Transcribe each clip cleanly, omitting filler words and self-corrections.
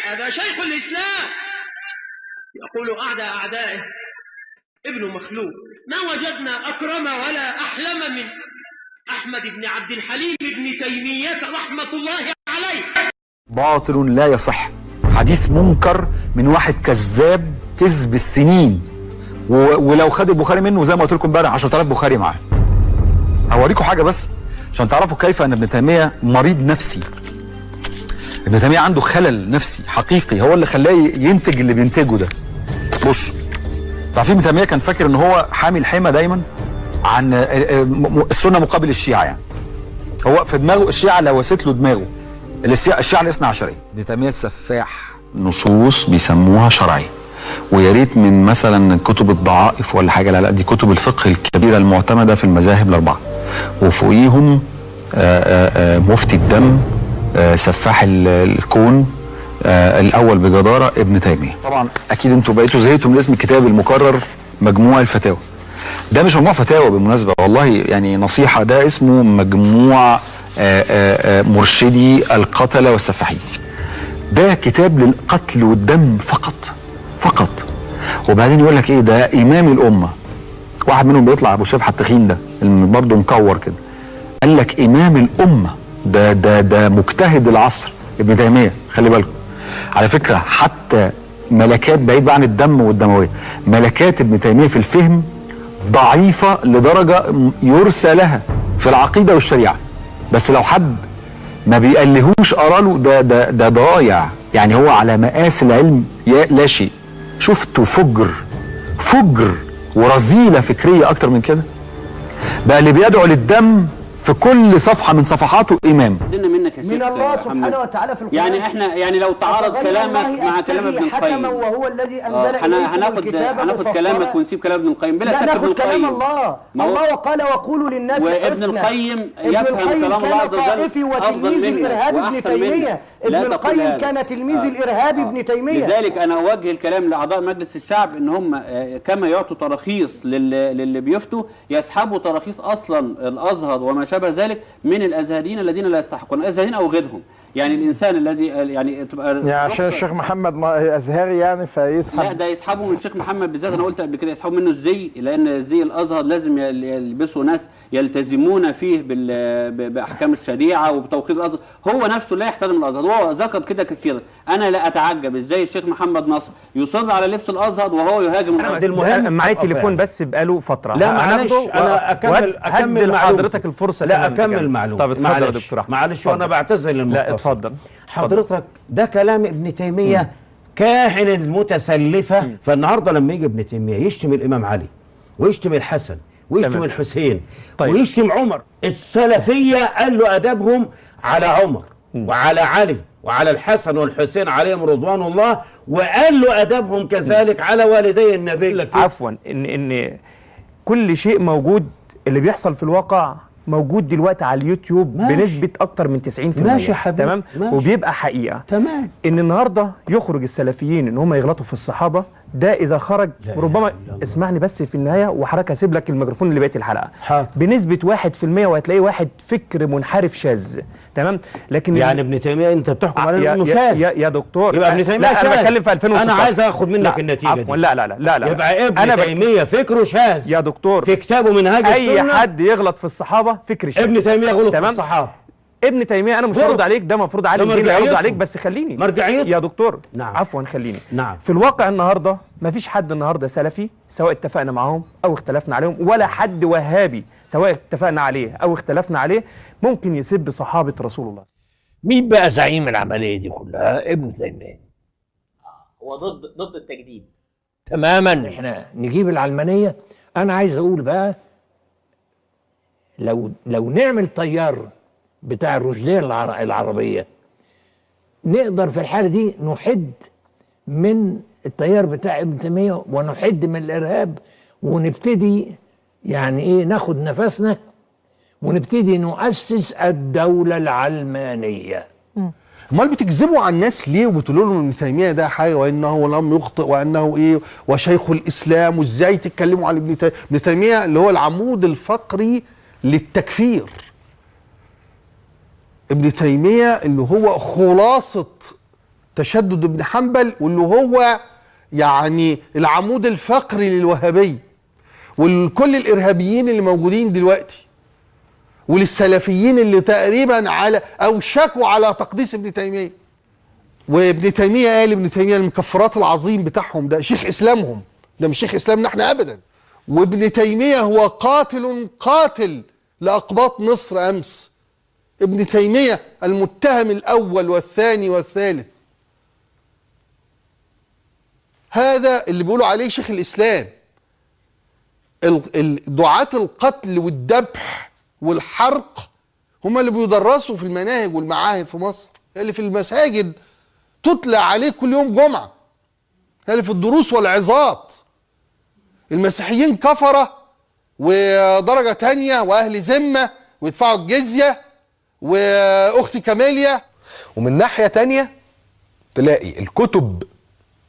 هذا شيخ الإسلام يقول أعدى أعدائه ابن مخلوق، ما وجدنا أكرم ولا أحلم من أحمد بن عبدالحليم بن تيمية رحمة الله عليه. باطل لا يصح، حديث منكر من واحد كذاب كذب السنين، ولو خد البخاري منه زي ما قلت لكم امبارح 10,000 بخاري معاه. هوريكم حاجه بس عشان تعرفوا كيف ان ابن تيميه مريض نفسي. ابن تيميه عنده خلل نفسي حقيقي هو اللي خلاه ينتج اللي بينتجه ده. بصوا، عارفين ابن تيميه كان فاكر ان هو حامي الحمى دايما عن السنه مقابل الشيعه، يعني هو في دماغه الشيعه لوست له دماغه، الشيعه الاثنا عشريه. ابن تيميه السفاح نصوص بيسموها شرعي، ويا ريت من مثلا كتب الضعائف ولا حاجه، لا دي كتب الفقه الكبيره المعتمده في المذاهب الاربعه، وفوقيهم مفتي الدم، سفاح الكون، الاول بجداره ابن تيميه. طبعا اكيد انتوا بقيتوا زهقتوا من اسم الكتاب المكرر مجموع الفتاوى. ده مش مجموع فتاوى بالمناسبه، والله يعني نصيحه، ده اسمه مجموع مرشدي القتله والسفاحين. ده كتاب للقتل والدم فقط. وبعدين يقول لك ايه، ده امام الامه. واحد منهم بيطلع ابو شبح التخين ده اللي برضه مكور كده، قال لك امام الامه، ده مجتهد العصر ابن تيميه. خلي بالكم على فكره، حتى ملكات بعيد بقى عن الدم والدمويه، ملكات ابن تيميه في الفهم ضعيفه لدرجه يرسى لها في العقيده والشريعه، بس لو حد ما بيقلهوش قراله ده ضايع، يعني هو على مقاس العلم لا شيء. شفتوا فجر ورذيله فكريه اكتر من كده؟ بقى اللي بيدعو للدم في كل صفحه من صفحاته امام منك يا شيخ من الله سبحانه وتعالى في القرآن. يعني احنا يعني لو تعارض كلامك مع كلام ابن القيم، وهو الذي انزل هناخد كلامك ونسيب كلام ابن القيم بلا شك. ابن القيم الله وقال وقولوا للناس حسنا. وابن القيم يفهم كلام الله عز وجل افضل منك واحسن منك. ابن القيم كان تلميذ الارهابي ابن تيميه. لذلك انا اوجه الكلام لاعضاء مجلس الشعب ان هم كما يعطوا تراخيص للي بيفتوا، يسحبوا تراخيص اصلا الازهر وما شابه ذلك من الازهريين الذين لا يستحقون، الازهريين او غيرهم. يعني الانسان الذي يعني تبقى يعني عشان الشيخ محمد ازهري يعني فيسحب، لا ده يسحبوا من الشيخ محمد بالذات. انا قلت قبل كده يسحبوا منه الزي، لان زي الازهر لازم يلبسوا ناس يلتزمون فيه باحكام الشريعه وبتوقيت الازهر. هو نفسه لا يحترم الازهر، وهو ذكر كده كثيرا. انا لا اتعجب ازاي الشيخ محمد نصر يصر على لبس الازهر وهو يهاجم الازهر. معايا تليفون بس بقاله فتره. لا معلش انا اكمل حضرتك الفرصه. لا اكمل معلومه. طب اتفضل يا دكتور احمد. معلش وانا بعتذر للمختصر. لا اتفضل حضرتك. ده كلام ابن تيميه كاهن المتسلفه. فالنهارده لما يجي ابن تيميه يشتم الامام علي ويشتم الحسن ويشتم الحسين ويشتم عمر، السلفيه قال له ادبهم على عمر وعلى علي وعلى الحسن والحسين عليهم رضوان الله، وقال له ادبهم كذلك على والدي النبي. عفوا ان كل شيء موجود، اللي بيحصل في الواقع موجود دلوقتي على اليوتيوب بنسبة أكتر من 90%. ماشي يا حبيبي، تمام. وبيبقى حقيقة. تمام. إن النهارده يخرج السلفيين إن هم يغلطوا في الصحابة، ده إذا خرج ربما اسمعني بس في النهاية، وحضرتك هسيب لك الميكروفون اللي بقيت الحلقة. حاضر. بنسبة 1% وهتلاقي واحد فكر منحرف شاذ. تمام. لكن يعني ابن تيمية أنت بتحكم عليه إنه شاذ يا دكتور. يبقى ابن تيمية شاذ. أنا بتكلم في 2016. أنا عايز آخد منك النتيجة عفوا دي. لا يبقى ابن تيمية فكره شاذ يا دكتور. في كتابه منهاج السنة. أي حد يغلط في الصحابة فكر شاذ. ابن تيمية غلط في الصحابة. ابن تيمية أنا مش هرد عليك، ده المفروض عالم دين يرد عليك، بس خليني مرجعيته يا دكتور. نعم. عفوا خليني. نعم. في الواقع النهارده مفيش حد النهارده سلفي سواء اتفقنا معاهم أو اختلفنا عليهم، ولا حد وهابي سواء اتفقنا عليه أو اختلفنا عليه ممكن يسب صحابة رسول الله. مين بقى زعيم العملية دي كلها؟ ابن تيمية. هو ضد التجديد تماما. احنا نجيب العلمانية. أنا عايز أقول بقى لو نعمل طيار بتاع الرشدية العربية، نقدر في الحالة دي نحد من التيار بتاع ابن تيمية ونحد من الإرهاب، ونبتدي يعني إيه ناخد نفسنا ونبتدي نؤسس الدولة العلمانية. امال بتكذبوا على الناس ليه وبتقولوا لهم ان تيميه ده حاجه وانه لم يخطئ وانه ايه وشيخ الاسلام، وازاي تتكلموا على ابن تيميه اللي هو العمود الفقري للتكفير؟ ابن تيميه اللي هو خلاصه تشدد ابن حنبل، واللي هو يعني العمود الفقري للوهابية ولكل الإرهابيين اللي موجودين دلوقتي وللسلفيين اللي تقريبا على أوشكوا على تقديس ابن تيمية. وابن تيمية قال ابن تيمية المكفرات العظيم بتاعهم ده شيخ إسلامهم، ده مش شيخ إسلامنا احنا أبدا. وابن تيمية هو قاتل لأقباط مصر أمس. ابن تيمية المتهم الأول والثاني والثالث، هذا اللي بيقولوا عليه شيخ الإسلام. دعاة القتل والذبح والحرق هم اللي بيدرسوا في المناهج والمعاهد في مصر، اللي في المساجد تتلى عليه كل يوم جمعة، اللي في الدروس والعظات. المسيحيين كفرة ودرجة تانية وأهل ذمة ويدفعوا الجزية وأختي كاميليا. ومن ناحية تانية تلاقي الكتب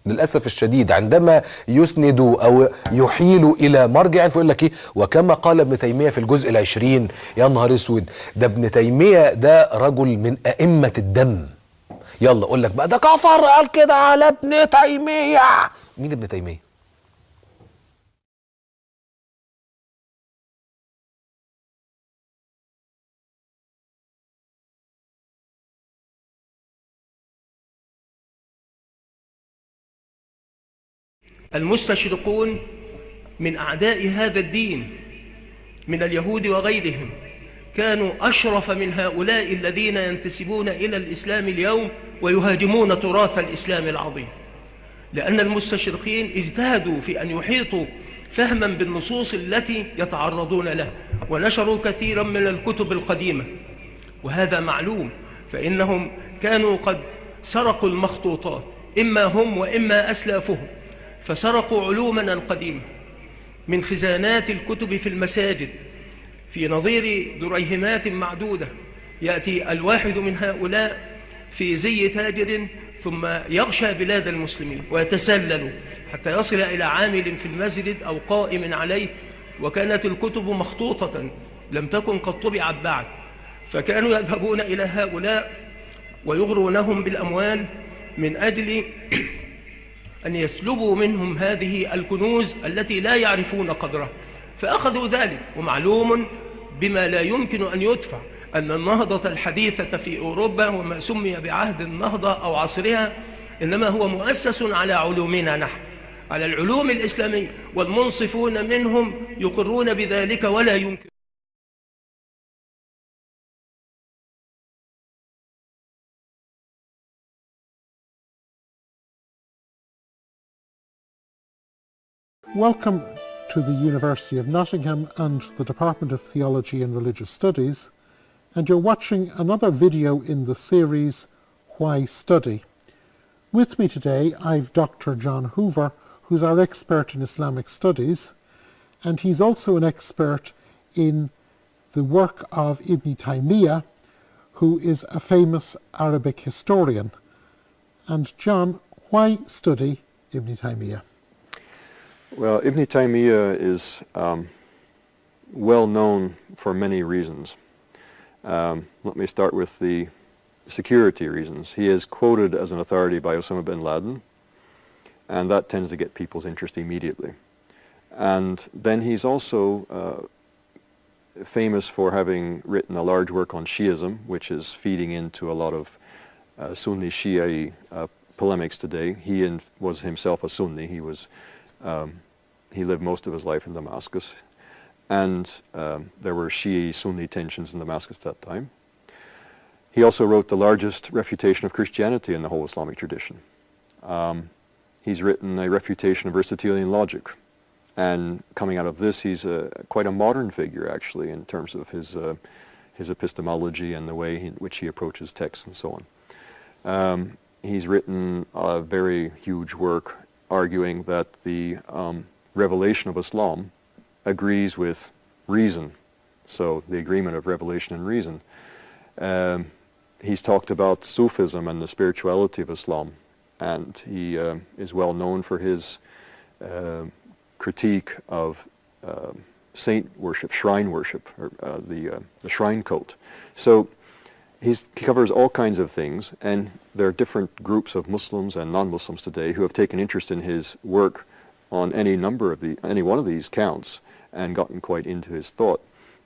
للأسف الشديد عندما يسندوا أو يحيلوا إلى مرجع فيقول لك إيه، وكما قال ابن تيمية في الجزء 20، يا نهار اسود، ده ابن تيمية ده رجل من أئمة الدم. يلا أقول لك بقى ده كفر قال كده على ابن تيمية. مين ابن تيمية؟ المستشرقون من أعداء هذا الدين من اليهود وغيرهم كانوا أشرف من هؤلاء الذين ينتسبون إلى الإسلام اليوم ويهاجمون تراث الإسلام العظيم، لأن المستشرقين اجتهدوا في أن يحيطوا فهما بالنصوص التي يتعرضون لها، ونشروا كثيرا من الكتب القديمة، وهذا معلوم، فإنهم كانوا قد سرقوا المخطوطات، إما هم وإما أسلافهم، فسرقوا علومنا القديمة من خزانات الكتب في المساجد في نظير دريهمات معدودة. يأتي الواحد من هؤلاء في زي تاجر ثم يغشى بلاد المسلمين ويتسلل حتى يصل إلى عامل في المسجد أو قائم عليه، وكانت الكتب مخطوطة لم تكن قد طبعت بعد، فكانوا يذهبون إلى هؤلاء ويغرونهم بالأموال من أجل أن يسلبوا منهم هذه الكنوز التي لا يعرفون قدرها، فأخذوا ذلك. ومعلوم بما لا يمكن أن يدفع أن النهضة الحديثة في أوروبا وما سمي بعهد النهضة أو عصرها إنما هو مؤسس على علومنا نحن، على العلوم الإسلامية، والمنصفون منهم يقرون بذلك ولا يمكن. Welcome to the University of Nottingham and the Department of Theology and Religious Studies, and you're watching another video in the series Why Study? With me today I've Dr. Jon Hoover, who's our expert in Islamic studies, and he's also an expert in the work of Ibn Taymiyyah, who is a famous Arabic historian. And Jon, why study Ibn Taymiyyah? Well, Ibn Taymiyyah is well known for many reasons. Let me start with the security reasons. He is quoted as an authority by Osama bin Laden, and that tends to get people's interest immediately. And then he's also famous for having written a large work on Shiism, which is feeding into a lot of Sunni Shia polemics today. He was himself a Sunni. He lived most of his life in Damascus, and there were Shia-Sunni tensions in Damascus at that time. He also wrote the largest refutation of Christianity in the whole Islamic tradition. He's written a refutation of Aristotelian logic, and coming out of this, he's quite a modern figure, actually, in terms of his epistemology and the way in which he approaches texts and so on. He's written a very huge work arguing that the revelation of Islam agrees with reason, so the agreement of revelation and reason. He's talked about Sufism and the spirituality of Islam, and he is well known for his critique of saint worship, shrine worship, or the shrine cult. So he covers all kinds of things, and there are different groups of Muslims and non-Muslims today who have taken interest in his work on any one of these counts and gotten quite into his thought.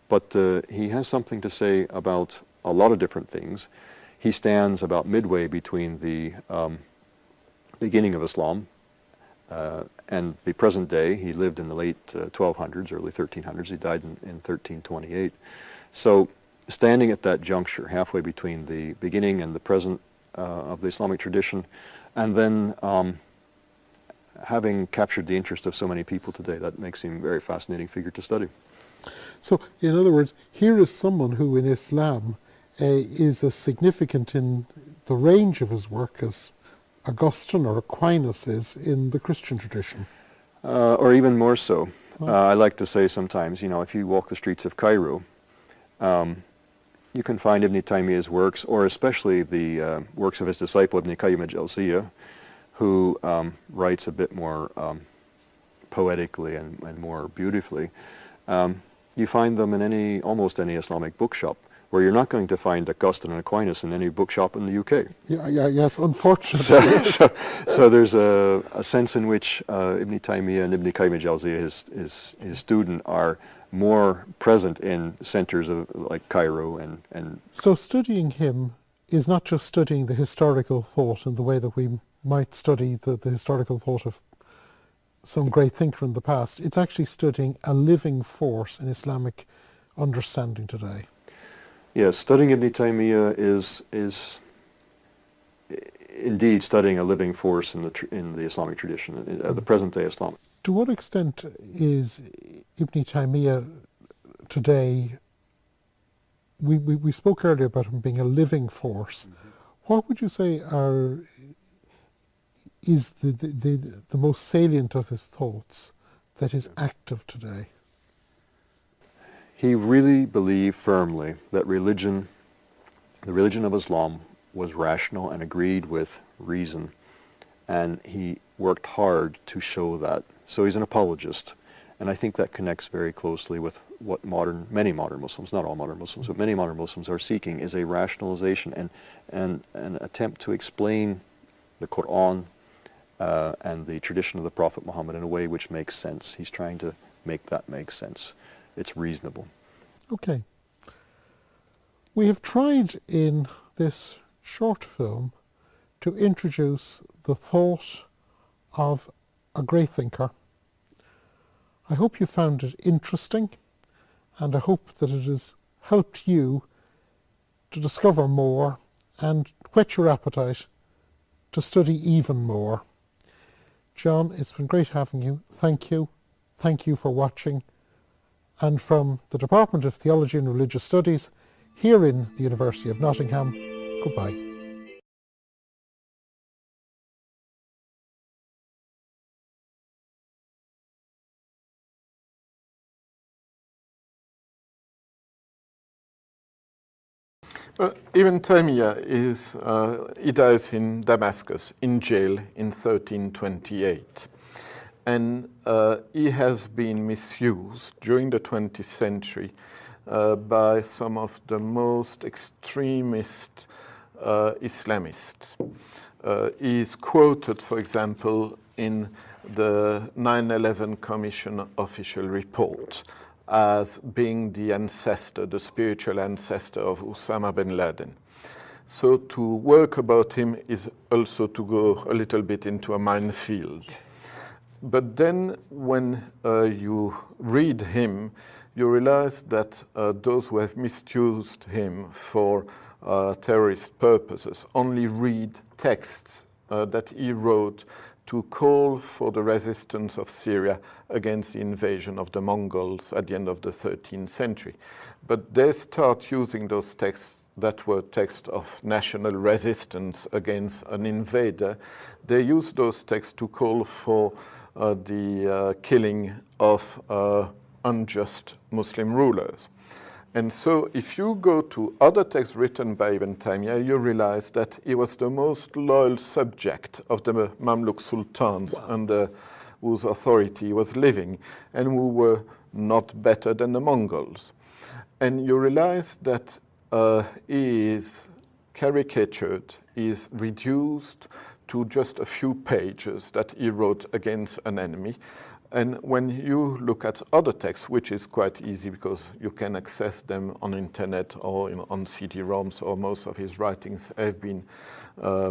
But he has something to say about a lot of different things. He stands about midway between the beginning of Islam and the present day. He lived in the late 1200s, early 1300s. He died in 1328. So standing at that juncture, halfway between the beginning and the present of the Islamic tradition, and then having captured the interest of so many people today, that makes him a very fascinating figure to study. So, in other words, here is someone who in Islam is as significant in the range of his work as Augustine or Aquinas is in the Christian tradition. Or even more so. I like to say sometimes, if you walk the streets of Cairo, you can find Ibn Taymiyyah's works, or especially the works of his disciple Ibn Qayyim al-Jawziyya, who writes a bit more poetically and more beautifully. You find them in almost any Islamic bookshop, where you're not going to find Augustine and Aquinas in any bookshop in the UK. Yes, unfortunately. So there's a sense in which Ibn Taymiyyah and Ibn Qayyim al-Jawziyya, his student, are more present in centers like Cairo and. So studying him is not just studying the historical thought in the way that we might study the historical thought of some great thinker in the past. It's actually studying a living force in Islamic understanding today. Yes, studying Ibn Taymiyyah is indeed studying a living force in the Islamic tradition, the present day Islam. To what extent is Ibn Taymiyyah today? We spoke earlier about him being a living force. What would you say is the most salient of his thoughts that is active today? He really believed firmly that the religion of Islam was rational and agreed with reason, and he worked hard to show that. So he's an apologist, and I think that connects very closely with what many modern Muslims, not all modern Muslims, but many modern Muslims are seeking, is a rationalization and an attempt to explain the Quran and the tradition of the Prophet Muhammad in a way which makes sense. He's trying to make that make sense. It's reasonable. Okay. We have tried in this short film to introduce the thought of a great thinker. I hope you found it interesting, and I hope that it has helped you to discover more and whet your appetite to study even more. John, it's been great having you. Thank you. Thank you for watching. And from the Department of Theology and Religious Studies here in the University of Nottingham, goodbye. Ibn Taymiyyah he dies in Damascus, in jail in 1328. And he has been misused during the 20th century by some of the most extremist Islamists. He is quoted, for example, in the 9/11 Commission official report as being the ancestor, the spiritual ancestor of Osama bin Laden. So to work about him is also to go a little bit into a minefield. But then when you read him, you realize that those who have misused him for terrorist purposes only read texts that he wrote to call for the resistance of Syria against the invasion of the Mongols at the end of the 13th century. But they start using those texts that were texts of national resistance against an invader. They use those texts to call for the killing of unjust Muslim rulers. And so if you go to other texts written by Ibn Taymiyyah, you realize that he was the most loyal subject of the Mamluk sultans under whose authority he was living, and who were not better than the Mongols. And you realize that is caricatured, is reduced to just a few pages that he wrote against an enemy. And when you look at other texts, which is quite easy because you can access them on internet or on CD-ROMs, or most of his writings have been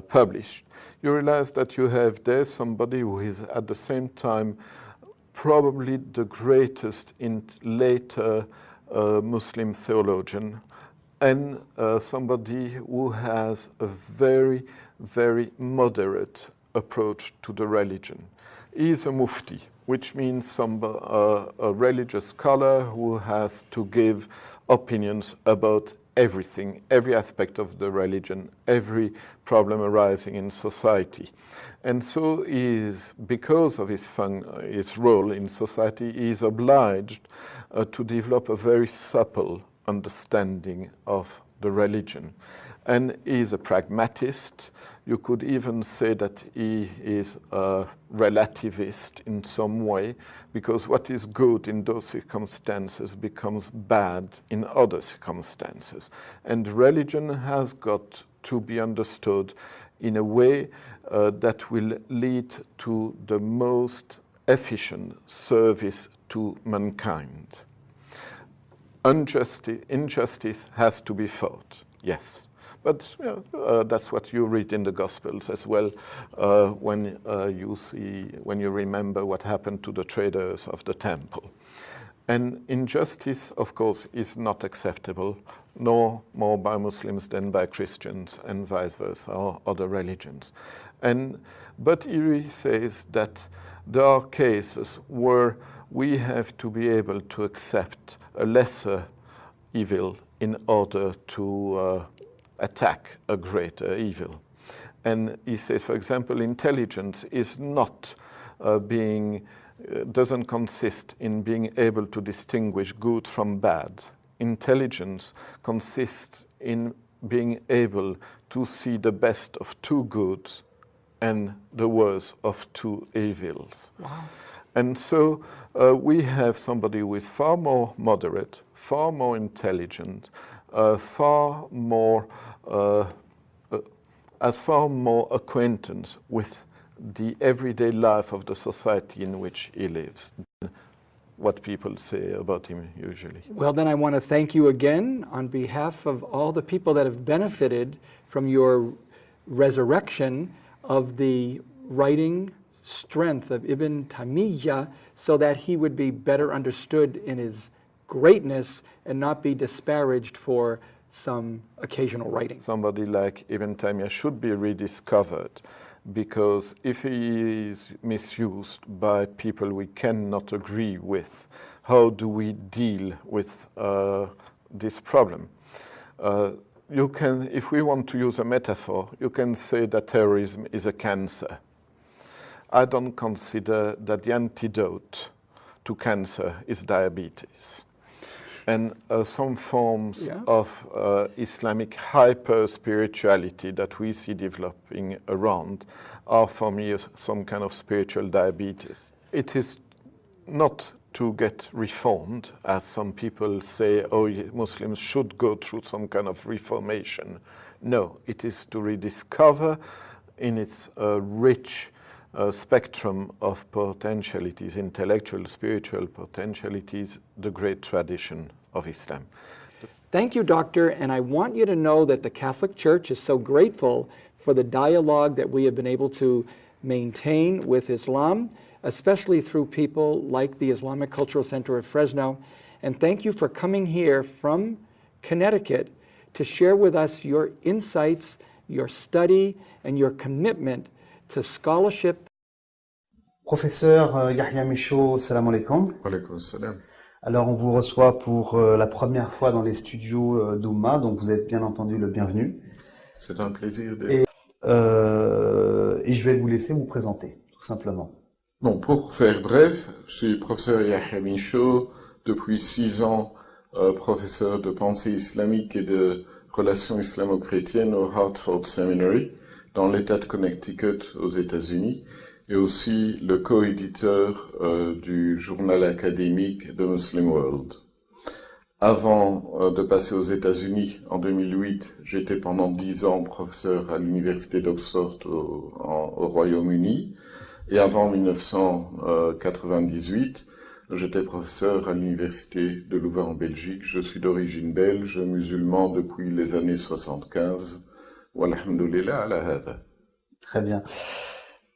published, you realize that you have there somebody who is at the same time probably the greatest in later Muslim theologian, and somebody who has a very, very moderate approach to the religion. He is a mufti, which means a religious scholar who has to give opinions about everything, every aspect of the religion, every problem arising in society. And so he is, because of his role in society, he is obliged to develop a very supple understanding of the religion. And he is a pragmatist. You could even say that he is a relativist in some way, because what is good in those circumstances becomes bad in other circumstances. And religion has got to be understood in a way that will lead to the most efficient service to mankind. Injustice has to be fought, yes. But that's what you read in the Gospels as well, when you remember what happened to the traders of the temple. And injustice, of course, is not acceptable, no more by Muslims than by Christians, and vice versa, or other religions. But he says that there are cases where we have to be able to accept a lesser evil in order to attack a greater evil. And he says, for example, intelligence is not doesn't consist in being able to distinguish good from bad. Intelligence consists in being able to see the best of two goods and the worst of two evils. Wow. And so we have somebody who is far more moderate, far more intelligent, far more acquaintance with the everyday life of the society in which he lives, what people say about him usually. Well, then I want to thank you again on behalf of all the people that have benefited from your resurrection of the writing strength of Ibn Taymiyyah, so that he would be better understood in his greatness and not be disparaged for some occasional writing. Somebody like Ibn Taymiyyah should be rediscovered, because if he is misused by people we cannot agree with, how do we deal with this problem? You can, if we want to use a metaphor, you can say that terrorism is a cancer. I don't consider that the antidote to cancer is diabetes. And some forms of Islamic hyper-spirituality that we see developing around are for me some kind of spiritual diabetes. It is not to get reformed, as some people say, oh, Muslims should go through some kind of reformation. No, it is to rediscover in its rich spectrum of potentialities, intellectual, spiritual potentialities, the great tradition of Islam. Thank you, Doctor, and I want you to know that the Catholic Church is so grateful for the dialogue that we have been able to maintain with Islam, especially through people like the Islamic Cultural Center at Fresno. And thank you for coming here from Connecticut to share with us your insights, your study, and your commitment to scholarship. Professeur Yahya Michaud, salam alaikum. Alaikum salam. Alors on vous reçoit pour la première fois dans les studios d'Oumma, donc vous êtes bien entendu le bienvenu. C'est un plaisir et je vais vous laisser vous présenter, tout simplement. Bon, pour faire bref, je suis professeur Yahya Michaud, depuis 6 ans professeur de pensée islamique et de relations islamo-chrétiennes au Hartford Seminary, dans l'État de Connecticut aux États-Unis, et aussi le co-éditeur du journal académique The Muslim World. Avant de passer aux États-Unis en 2008, j'étais pendant 10 ans professeur à l'université d'Oxford au Royaume-Uni. Et avant 1998, j'étais professeur à l'université de Louvain en Belgique. Je suis d'origine belge, musulman depuis les années 75. Walhamdulillah ala hada. Très bien.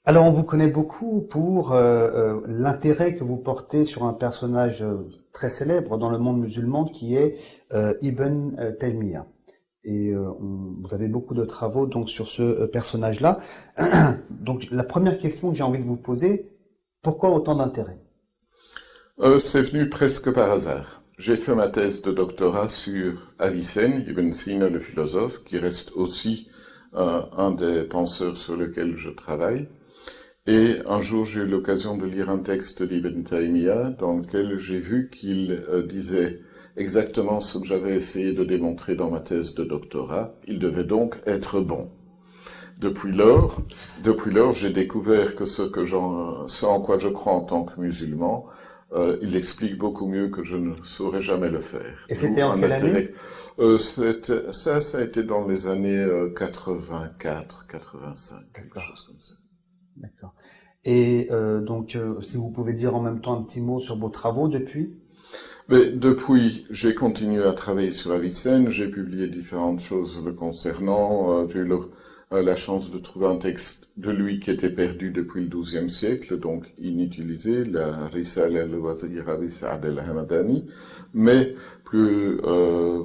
Alors, on vous connaît beaucoup pour l'intérêt que vous portez sur un personnage très célèbre dans le monde musulman qui est Ibn Taymiyyah. Et vous avez beaucoup de travaux donc sur ce personnage-là. Donc, la première question que j'ai envie de vous poser, pourquoi autant d'intérêt? C'est venu presque par hasard. J'ai fait ma thèse de doctorat sur Avicenne, Ibn Sina, le philosophe, qui reste aussi un des penseurs sur lesquels je travaille. Et un jour, j'ai eu l'occasion de lire un texte d'Ibn Taymiyyah dans lequel j'ai vu qu'il disait exactement ce que j'avais essayé de démontrer dans ma thèse de doctorat. Il devait donc être bon. Depuis lors, j'ai découvert que ce en quoi je crois en tant que musulman, il explique beaucoup mieux que je ne saurais jamais le faire. Et c'était en quelle année? Ça a été dans les années 84, 85, quelque chose comme ça. D'accord. Et donc, si vous pouvez dire en même temps un petit mot sur vos travaux depuis? Mais depuis, j'ai continué à travailler sur Avicenne, j'ai publié différentes choses le concernant, j'ai eu la chance de trouver un texte de lui qui était perdu depuis le XIIe siècle, donc inutilisé, la Risala al-Wazira bi Sa'd al-Hamadani, mais plus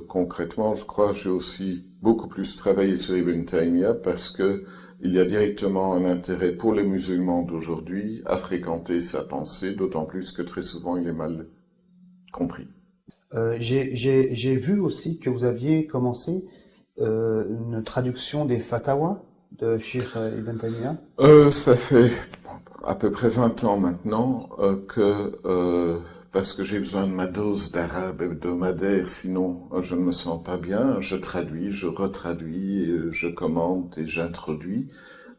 concrètement, je crois, j'ai aussi beaucoup plus travaillé sur Ibn Taymiyyah parce que il y a directement un intérêt pour les musulmans d'aujourd'hui à fréquenter sa pensée, d'autant plus que très souvent il est mal compris. J'ai vu aussi que vous aviez commencé une traduction des fatawas de Cheikh Ibn Taymiyyah. Ça fait à peu près 20 ans maintenant parce que j'ai besoin de ma dose d'arabe hebdomadaire, sinon je ne me sens pas bien, je traduis, je retraduis, je commente et j'introduis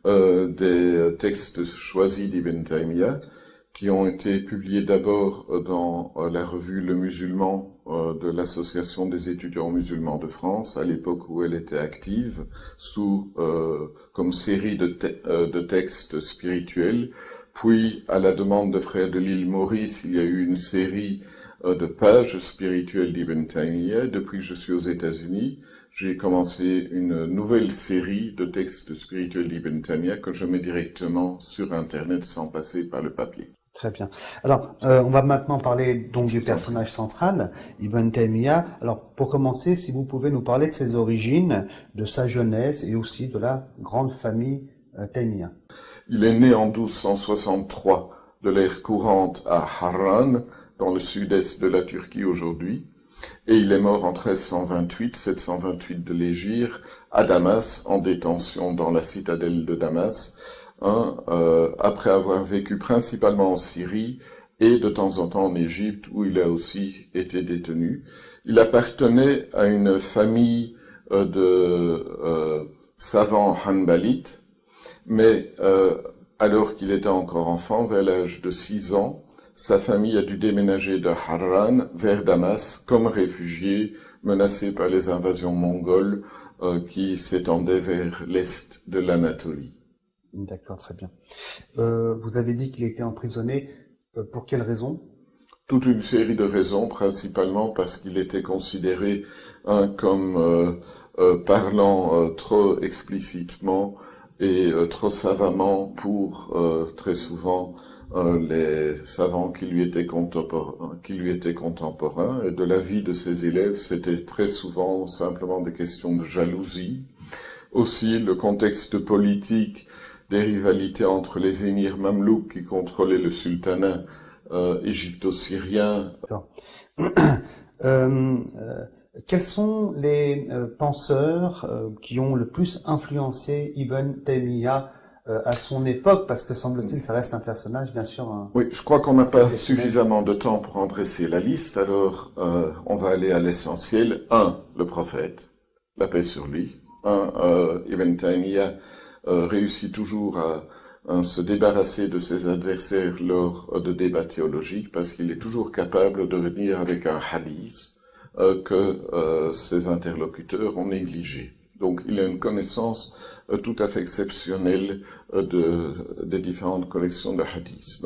des textes choisis d'Ibn Taymiyyah qui ont été publiés d'abord dans la revue Le Musulman de l'Association des étudiants musulmans de France, à l'époque où elle était active, comme série de textes spirituels. Puis, à la demande de frères de l'île Maurice, il y a eu une série de pages spirituelles d'Ibn Taymiyyah. Depuis que je suis aux États-Unis, j'ai commencé une nouvelle série de textes spirituels d'Ibn Taymiyyah que je mets directement sur Internet sans passer par le papier. Très bien. Alors, on va maintenant parler donc du personnage central, Ibn Taymiyyah. Alors, pour commencer, si vous pouvez nous parler de ses origines, de sa jeunesse et aussi de la grande famille Taymiyyah. Il est né en 1263 de l'ère courante à Harran, dans le sud-est de la Turquie aujourd'hui, et il est mort en 1328, 728 de l'Hégire, à Damas, en détention dans la citadelle de Damas, après avoir vécu principalement en Syrie et de temps en temps en Égypte, où il a aussi été détenu. Il appartenait à une famille de savants hanbalites, mais alors qu'il était encore enfant, vers l'âge de 6 ans, sa famille a dû déménager de Harran vers Damas comme réfugié, menacé par les invasions mongoles qui s'étendaient vers l'est de l'Anatolie. D'accord, très bien. Vous avez dit qu'il était emprisonné, pour quelles raisons? Toute une série de raisons, principalement parce qu'il était considéré comme parlant trop explicitement et trop savamment pour très souvent les savants qui lui étaient contemporains, et de la vie de ses élèves, c'était très souvent simplement des questions de jalousie. Aussi, le contexte politique des rivalités entre les émirs mamelouks qui contrôlaient le sultanat égypto-syrien. Quels sont les penseurs qui ont le plus influencé Ibn Taymiyyah à son époque, parce que semble-t-il ça reste un personnage bien sûr... Oui, je crois qu'on n'a pas suffisamment de temps pour en dresser la liste, alors on va aller à l'essentiel. 1. Le prophète, la paix sur lui. Ibn Taymiyyah réussit toujours à se débarrasser de ses adversaires lors de débats théologiques, parce qu'il est toujours capable de venir avec un hadith, que ses interlocuteurs ont négligé. Donc il a une connaissance tout à fait exceptionnelle des différentes collections de hadiths.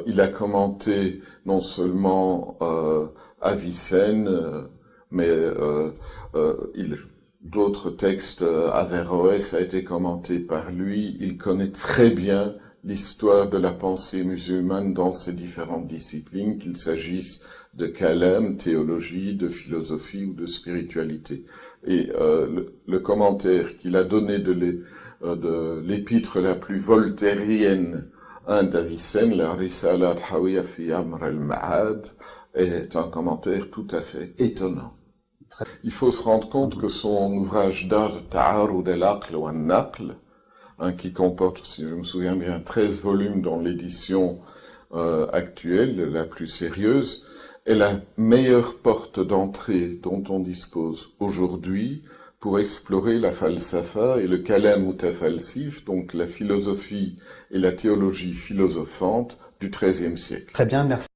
Il a commenté non seulement Avicenne, mais d'autres textes, Averroès a été commenté par lui. Il connaît très bien l'histoire de la pensée musulmane dans ses différentes disciplines, qu'il s'agisse de kalam, théologie, de philosophie ou de spiritualité. Et le commentaire qu'il a donné de l'épître la plus voltairienne d'Avicenne, la Risala al-Hawiya fi Amr al-Ma'ad, est un commentaire tout à fait étonnant. Il faut se rendre compte que son ouvrage d'art Ta'arud al-Aql wa al-Naql, qui comporte, si je me souviens bien, 13 volumes dans l'édition actuelle, la plus sérieuse, est la meilleure porte d'entrée dont on dispose aujourd'hui pour explorer la falsafa et le kalam mutafalsif, donc la philosophie et la théologie philosophante du XIIIe siècle. Très bien, merci.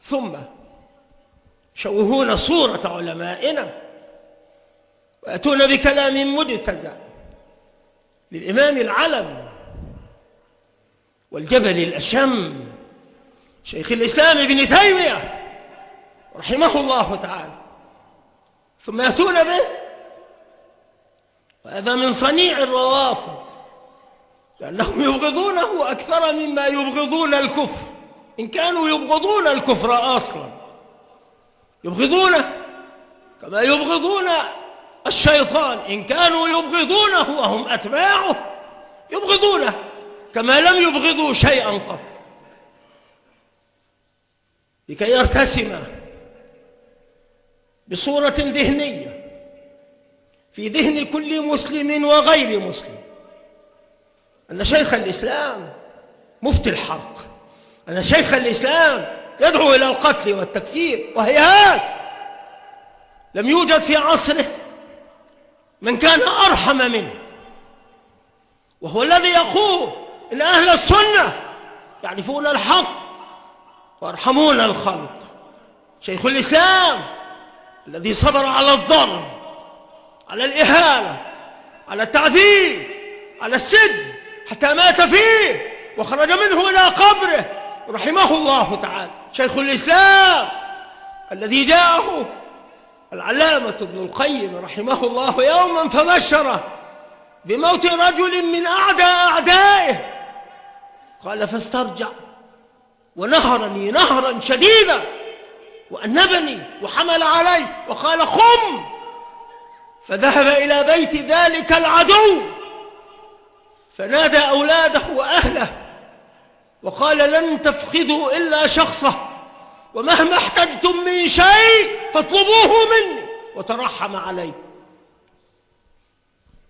ثم يشوهون صورة علمائنا ويأتون بكلام مدتزع للإمام العلم والجبل الأشم شيخ الإسلام ابن تيمية رحمه الله تعالى، ثم يأتون به، وهذا من صنيع الروافض لأنهم يبغضونه أكثر مما يبغضون الكفر، إن كانوا يبغضون الكفر أصلا يبغضونه كما يبغضون الشيطان، إن كانوا يبغضونه وهم أتباعه يبغضونه كما لم يبغضوا شيئا قط، لكي يرتسم بصورة ذهنية في ذهن كل مسلم وغير مسلم أن شيخ الإسلام مفتي الحرق، أن شيخ الإسلام يدعو إلى القتل والتكفير، وهيهات لم يوجد في عصره من كان أرحم منه، وهو الذي يقول إن أهل السنة يعرفون الحق ويرحمون الخلق. شيخ الإسلام الذي صبر على الضرب، على الإهانة، على التعذيب، على السجن، حتى مات فيه وخرج منه إلى قبره رحمه الله تعالى. شيخ الإسلام الذي جاءه العلامة ابن القيم رحمه الله يوما فبشره بموت رجل من أعدائه، قال فاسترجع ونهرني نهرا شديدا وأنبني وحمل علي وقال قم، فذهب إلى بيت ذلك العدو فنادى أولاده وأهله وقال لن تفقدوا إلا شخصه، ومهما احتجتم من شيء فاطلبوه مني، وترحم عليه.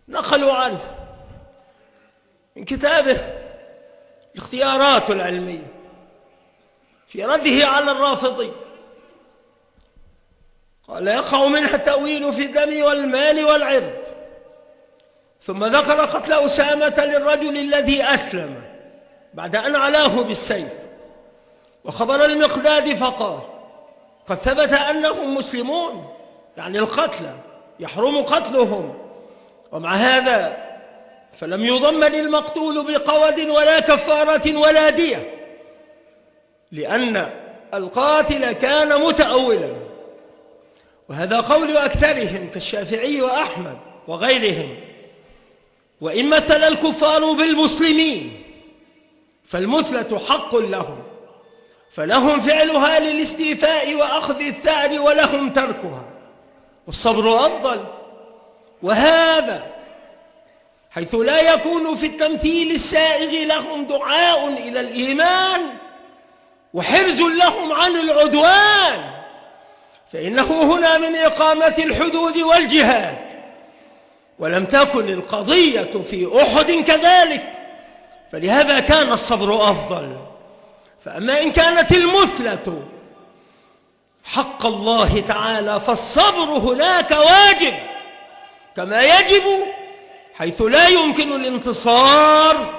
نقلوا عنه من كتابه الاختيارات العلمية في رده على الرافضي، قال يقع منها التأويل في الدم والمال والعرض، ثم ذكر قتل أسامة للرجل الذي أسلم بعد أن علاه بالسيف، وخبر المقداد فقال قد ثبت أنهم مسلمون، يعني القتلى يحرم قتلهم، ومع هذا فلم يضمن المقتول بقود ولا كفارة ولا دية، لأن القاتل كان متأولا، وهذا قول أكثرهم كالشافعي وأحمد وغيرهم. وإن مثل الكفار بالمسلمين فالمثلة حق لهم، فلهم فعلها للاستيفاء وأخذ الثأر ولهم تركها، والصبر أفضل. وهذا حيث لا يكون في التمثيل السائغ لهم دعاء إلى الإيمان وحرز لهم عن العدوان، فإنه هنا من إقامة الحدود والجهاد، ولم تكن القضية في أحد كذلك، فلهذا كان الصبر أفضل. فأما إن كانت المثلة حق الله تعالى فالصبر هناك واجب كما يجب حيث لا يمكن الانتصار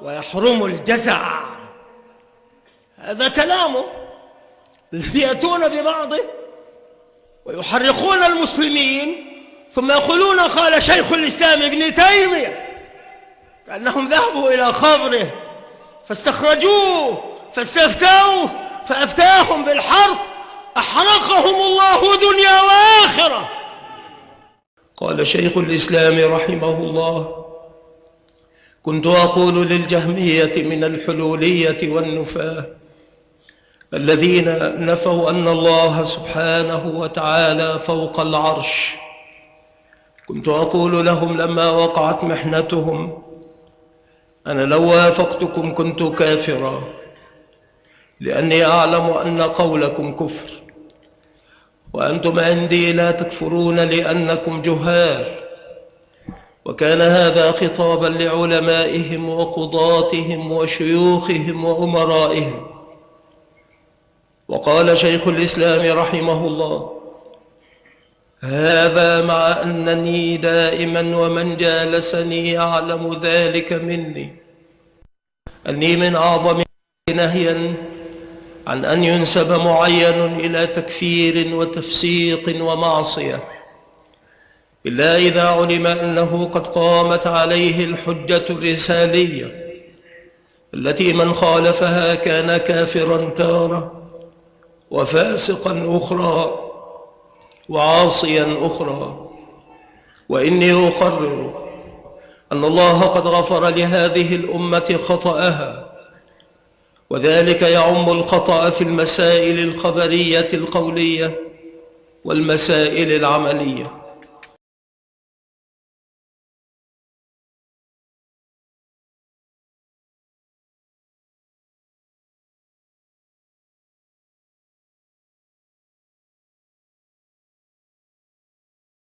ويحرم الجزع. هذا كلامه الذي يأتون ببعضه ويحرقون المسلمين ثم يقولون قال شيخ الإسلام ابن تيمية، كأنهم ذهبوا إلى قبره فاستخرجوه فاستفتوه فأفتاهم بالحر أحرقهم الله دنيا وآخرة. قال شيخ الإسلام رحمه الله كنت أقول للجهمية من الحلولية والنفاة الذين نفوا أن الله سبحانه وتعالى فوق العرش، كنت أقول لهم لما وقعت محنتهم أنا لو وافقتكم كنت كافرا، لأني أعلم أن قولكم كفر، وأنتم عندي لا تكفرون لأنكم جهال. وكان هذا خطابا لعلمائهم وقضاتهم وشيوخهم وأمرائهم. وقال شيخ الإسلام رحمه الله هذا مع أنني دائما ومن جالسني يعلم ذلك مني، أني من أعظم نهيا عن أن ينسب معين إلى تكفير وتفسيق ومعصية، إلا إذا علم أنه قد قامت عليه الحجة الرسالية التي من خالفها كان كافرا تارة وفاسقا أخرى وعاصيا أخرى. وإني أقرر أن الله قد غفر لهذه الأمة خطأها، وذلك يعم الخطأ في المسائل الخبرية القولية والمسائل العملية.